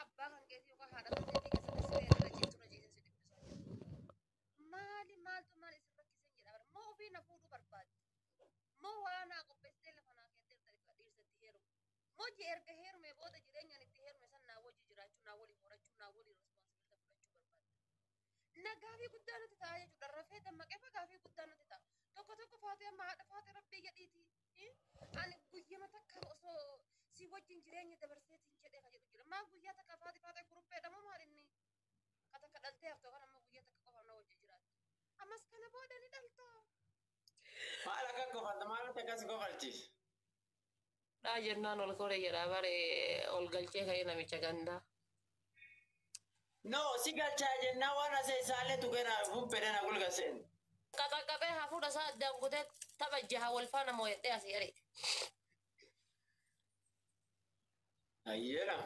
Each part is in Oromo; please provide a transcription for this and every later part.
abbaa kan keetii yookaan haadha kan keetii keessatti siree irra jirtu na jiisin si dhibbisaa jiru. Maaltu maal isin rakkisen jedha bara moo ofii na fuudhuu barbaadde moo waa naa qopheessitee lafa naa keettee dhiirsatti heerumu moo je erga heerumee booda jireenyaan itti heerume san naa wajji jiraachuu naa waliin horachuu naa waliin responsibilita fudhachuu barbaadde. Na gaafii guddaa nuti ta'a jechuudha rafee dammaqee fa gaafii guddaa nuti ta'a. Tokko faatee amma haadha faatee rabbii jedhiiti. Ani guyyama takka osoo si wajjin jireenya dabarseetiin jedhee ka jedhu jira. Maa guyyaa takka faatee guruppeedha moo maal inni ka takka dhaltee haftoo kan amma guyyaa takka qofa na wajjin jiraatu. Ammas kana booda ni dhaltaa. Maal akka kofalta maaltu akkas kofalchiis? Dhaa jennaan ol kore jedha bare ol galchee ka'ee namicha gandaa. No, si galchaa jennaan waan asee isaallee tuqeena fuuffedhana gulgaseen. Qaxaqaxee hafuudha isaa addaan kutee tapha jaha wal faana moo'edhee asii ariite. Ayyeera.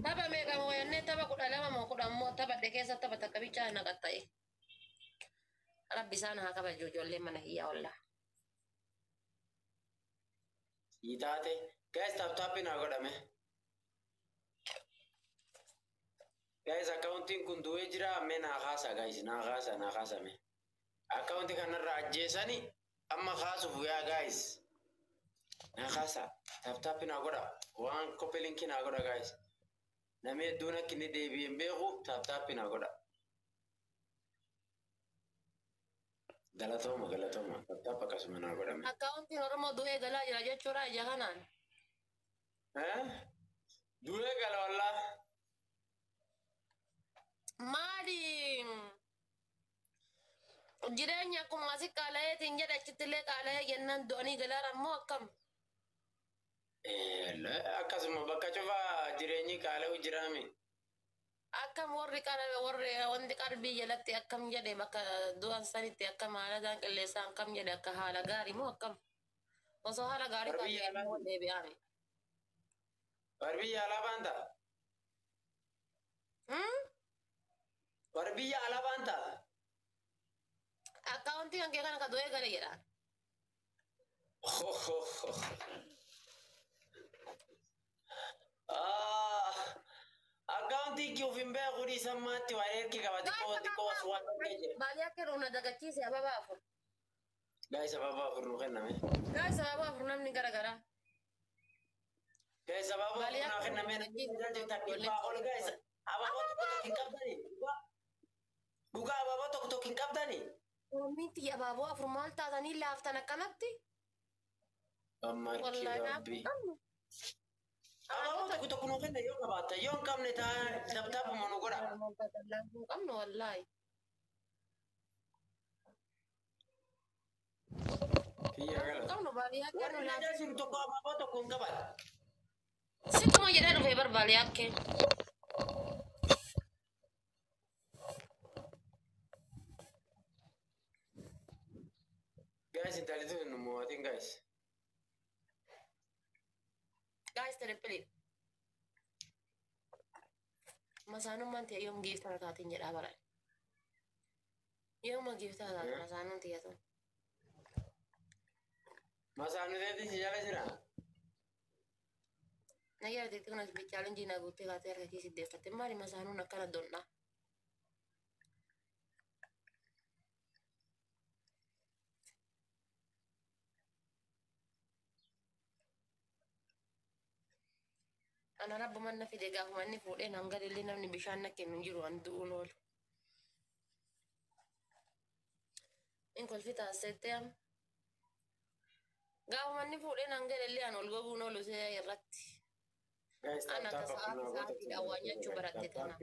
Tapha meeqa moo'ennee tapha 12 moo 10 moo taphadhe keessa tapha takka bichaa na qaxxa'e. Rabbi isaan haa kabaju ijoollee mana hiyyaa ollaa. Itaate, guys taptaappi naa godhame. Guys akkaawuntiin kun du'ee jira ammee naa kaasa guys naa kaasa mee. Akkaawuntii kanarraa ajjeesanii amma kaasuuf yaa guys. Naa kaasa taptaappi naa godha waan koppii linkii naa godha guys. Namni hedduun akka inni deebi'een beeku taptaappi naa godha. Galatooma taptaappa akkasuma naa godhame. Akkaawuntiin Oromoo du'ee galaa jira jechuudha ija kanaan. Du'ee gala wallaa. Maali jireenya akkuma asii qaalayeetiin jedha achittillee qaala'ee jennaan du'anii galaara immoo akkam. Akkasuma bakka cufaa jireenyi qaala'u jiraame. Akkam warri wanti qalbii jalatti akkam jedhe bakka du'an sanitti akkam haaladhaan qilleensaan akkam jedhe akka haala gaarii moo akkam osoo haala gaarii taatee immoo deebi'ame. Barbiyya alaa ta'a. Barbiyya alaa ta'a. Akkaawuntii kan kee kana ka du'ee gale jedha. Akkaawuntii kee ofiin beeku dhiisan maatti waa ergi qaba xiqqoo waan ta'eef. Baali akka irraa na dagachiise ababa afur. Gaa'isa ababa afur nu kenname. Gaa'isa ababa afur namni garaagaraa. Gaa'isa ababa afur naa kenname namni tajaajilta dhiibbaa ol gaa'isa. Ababa tokko hin qabdani. Dhugaa ababa tokko hin qabdani. Miti ababoo afur maal taatanii laaftan akkanatti? Ammarki rabbi. Ababa tokko nu kenna yoo qabaatta yoo hin qabne taptaapuma nu godha. Hin qabnu wallaahi. Hin qabnu baadiyyaa kennu laaftan. Tajaajilli tokko ababa tokko hin qaban. Sittuma jedhee dhufee barbaade akkee. Guys, intalitu nu mo'atin guys. Guys, triple. Masaanummaan ta'e yoom giiftaa taatiin jedhaa bara. Yooma giiftaa taate masaanuun xiyyaatu. Masaanu teetii si jala jira. Nayyaa teetti kunas bichaaleen jiinaa guuttee kaatee harka kee siddeeffatte maali masaanuun akkana dondhaa. Ana rabbu manna fide gaafuma inni fuudhee nan galillee namni bishaan na kennu hin jiru an du'uun oolu. In kolfi taasisettee am. Gaafuma inni fuudhee nan galillee an ol goguun oolu see irratti. Ana akka sa'aatiidhaan waan nyachuu baratte tana.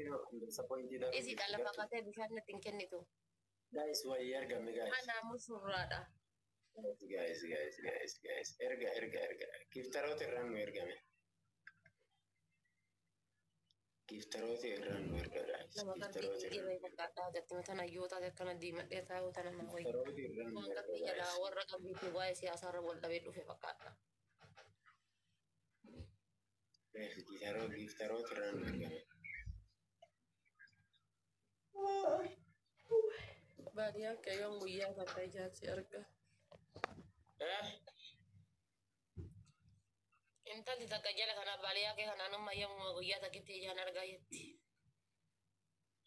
Isiidhaan lafa katee bishaan natti hin kennitu. Guys, wayii argame guys. Ana musurraadha. Guys. Erga. Giftaroota irraan nu ergame. Giftaroota irraan nu erga guys. Nama qalbii dhiirree fakkaadhaa jettee matana yoo taate akkana diimadhee taa'uu tana nama wayii. Giftaroota irraan nu Waan erga qalbii jalaa guys. warra qalbii fi waa'ee siyaasaa irra wal dhabee dhufe fakkaadha. Giftaroota irraan nu ergame. Baadiyyaa kayyoon guyyaa takka ijaarsi arga. intalli takka jala kana baaliyaa kee kanaan amma yommuu guyyaa takkitti ijaan argaa jetti.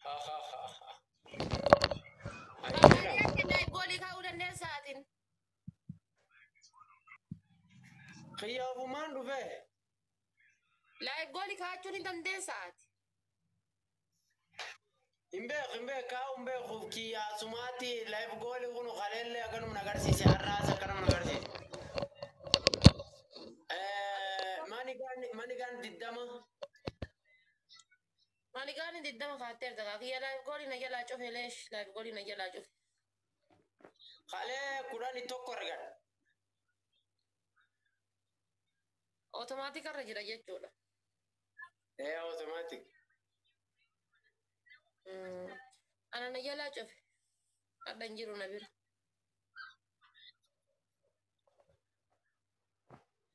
Ha ha ha ha. Baaliyaa kee laayif goolii kaa'uu dandeessaatiin. Xiyyaafummaan dhufee. Laayif goolii kaa'achuun hin dandeessaati. Hin beeku kaa'uun beekuuf kiyyaasumaatti laayif goolii kun qaleellee akkanuma agarsiise har'aas akkanuma agarsiise. Manigaan diddama. Manigaan diddama kaatteerta kaa kiyya laayif goolii na jalaa cufe leesh laayif goolii na jalaa cufe. Qalee 11 argan. Otomaatik irra jira jechuudha. Automatic. Ana na jalaa cufe. Adda hin jiru na bira.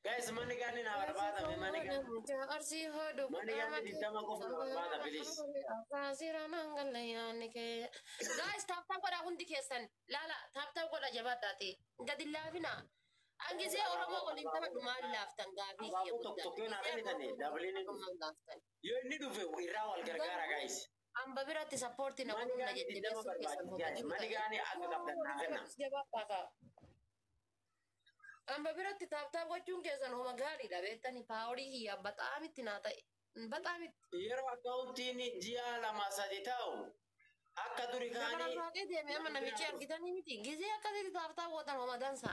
Guys, manigaan ni naa barbaadame manigaan. Arsii hodhu. Manigaan diddama qofa barbaada please. Guys, taaptaa godhaa hundi keessan. Laala, taaptaa godha jabaadhaati. Gadi laafina. Angisee Oromoo waliin taphadhu maal laaftan gaafii kiyya guddaa. Tokkoon haala ni tane dabalee yoo inni dhufe irraa wal gargaara guys. Amba biratti sappoortii na humna jettee manigaan akka qabdan naa kenna. Amba biratti taaptaa gochuun keessan homa gaariidha beektani paaworii kiyya baxaamitti naa ta'e. Baxaamitti. Yeroo akkaawuntiin ji'a 2-3 ta'u akka duri kaanii. Nama raaqee deemee amma namichi argitanii miti. Gizee akkasitti taaptaa gootan homa dansa.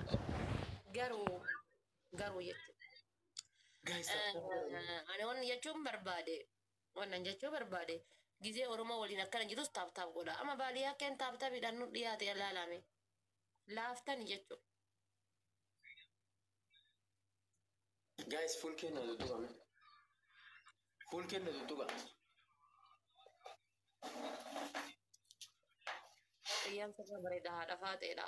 Garuu jechuudha. Ani waan jechuun barbaade. Gizee Oromoo waliin akkana jirus taaptaaf godha. Amma baaliyaa keen taaptaafiidhaan nu dhiyaate ilaalame. Laaftani jechuudha. Guys, full kenna tuttuqame. Full kenna tuttuqame. Xiyyaan sirra bareeda haadha faateedha.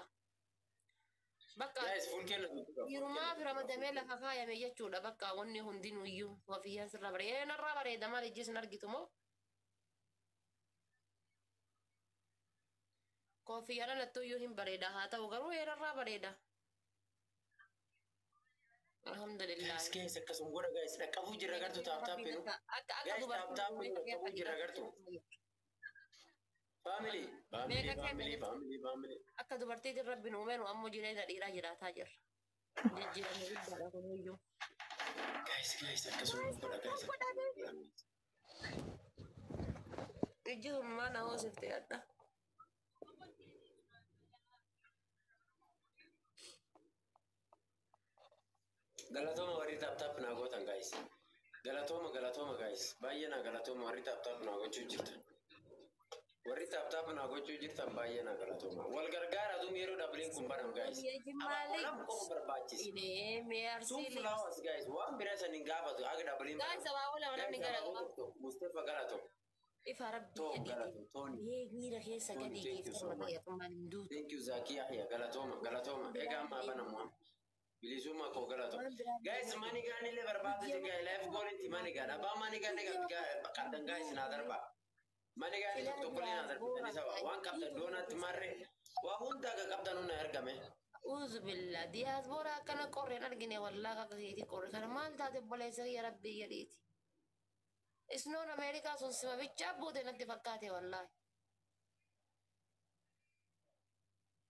Bakka Guys, full kenna tuttuqame. hirumaaf ramadamee lafa kaayame jechuudha. Bakka wanni hundinuu iyyuu wafiyyaan sirra bareeda. Narraa bareeda maal ijji isin argitu moo? Koofiyyaan alattuu iyyuu hin bareeda haa ta'u garuu eerarraa bareeda. Alhamdulillah. Guys, akkasuma godha guys. Dhaqqabuu jirra gartuu taaptaaf beenu. Guys, taaptaaf beenu dhaqqabuu jirra gartuu. Family. Akka dubartiitiin rabbi nu uumeenu ammoo jireenya dhiiraa jiraataa jirra. Jijjiiramni guddaadha kuniyyuu. Guys, akkasuma godha guys. Ijji hummaa na hoosiftee adda. Galatooma warri taaptaaf naa gootan guys. Galatooma guys. Baay'ee naa galatooma warri taaptaaf naa gochuu jirtan. Warri taaptaaf naa gochuu jirtan baay'ee naa galatooma. Wal gargaara duum yeroo dhaabbileen kun banam guys. Abaaboolaan qofa barbaachisa. Sun flowers guys. Waan biraa saniin gaafatu akka dhaabbileen Guys, abaaboola mana ni galatooma. Mustafa Galato. Ifa rabbi Tom jedhee. Galato. Tony. Miira keessa gadi geeffama ta'e duutu. Thank you Zaki Yahya. Galatooma. Egaa ammaa banamu. Bilisummaa koo galatoo. Guys, manigaan illee barbaachisa guys. Life goal itti manigaan. Abbaan manigaan qabdan guys naa darba. Manigaan tokkollee naa darbitanii saba. Waan qabdan doonaatti marree. Waa hunda akka qabdan hunda ergame. Uzu billah diyaasboora akkana qorreen argine wallaa akka keeti qorre kana maal taate boleessa ya rabbi jedhiiti. Isnoon Ameerikaa sun sima bichaa buute natti fakkaate wallaahi.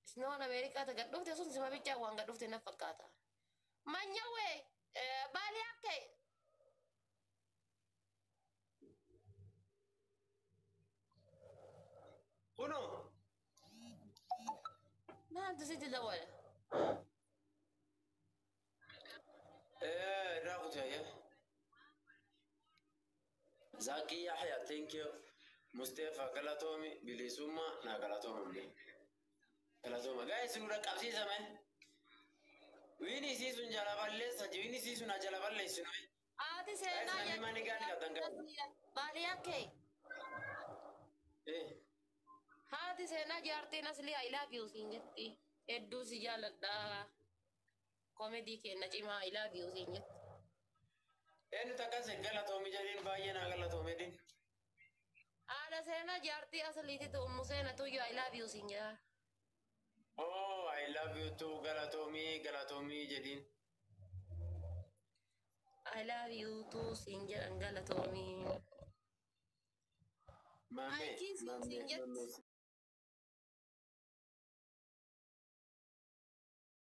Isnoon Ameerikaa ta gadhufte sun sima bichaa waan gadhufte na fakkaata. Manyawe baali akka Kuno. maanta sitti dawwala. Raakutee. Zaki Yahya, thank you. Mustafa galatoomi. Bilisummaa naa galatoomamne. Galatooma. Guys, nu dhaqqabsiisame. Wiini isii sun jala balleessa. Wiini isii sun jala balleessinu. Haati seenaa Guys, namni manigaan qabdan baali akka haati seenaa jaartiin asli I love you siin jetti. Hedduu si jaaladha. Komedii kenna cimaa I love you siin jetti. Eenyu takkas galatoomi jedhin baay'ee naa galatoomedhin. Haadha seenaa jaartii asliititu ummu seenatu iyyuu I love you siin jedha. Oh, I love you too. Galatoomii jedhin. I love you too siin jedhan galatoomiin. Mame, I kiss you siin jette.